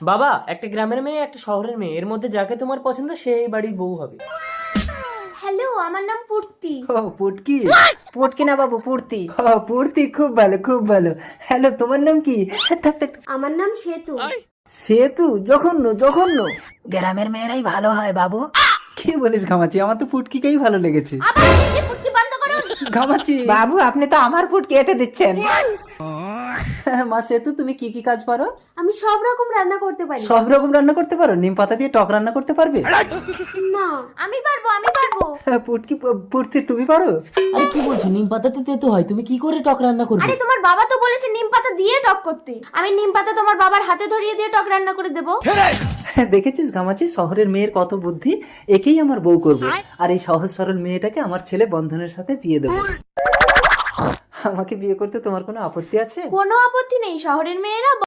বাবা, একটা গ্রামের মেয়ে একটা শহরের মেয়ে, এর মধ্যে যাকে তোমার পছন্দ সেই বাড়ির বউ হবে। হ্যালো, আমার নাম পূর্তি। ও পুটকি। পূর্তি না বাবু, পূর্তি। ও পূর্তি, খুব ভালো খুব ভালো। হ্যালো, তোমার নাম কি? থাক, থাক, থাক। আমার নাম সেতু। সেতু? জঘন্য জঘন্য। গ্রামের মেয়েরাই ভালো হয় বাবু। কি বলিস ঘামাচি, আমার তো পুটকিকেই ভালো লেগেছে। আবার এই পূর্তি বন্ধ করুন। ঘামাচি বাবু আপনি তো আমার ফুট কেটে দিচ্ছেন। মা সেতু, তুমি কি কি কাজ পারো? আমি সব রকম রান্না করতে পারি। সব রকম রান্না করতে পারো? নিম পাতা দিয়ে টক রান্না করতে পারবে? না, আমি পারবো, আমি পারবো। পুটকি, পুটকি তুমি পারো? আরে কি বলছো, নিম পাতা তো তেতো হয়, তুমি কি করে টক রান্না করবে? আরে তোমার বাবা তো বলেছে নিম পাতা দিয়ে টক করতে। আমি নিম পাতা তোমার বাবার হাতে ধরিয়ে দিয়ে টক রান্না করে দেবো। দেখেছিস ঘামাচি, শহরের মেয়ের কত বুদ্ধি। একেই আমার বউ করবো, আর এই সহজ সরল মেয়েটাকে আমার ছেলে বন্ধনের সাথে বিয়ে দেবো। আমাকে বিয়ে করতে তোমার কোনো আপত্তি আছে? কোনো আপত্তি নেই, শহরের মেয়েরা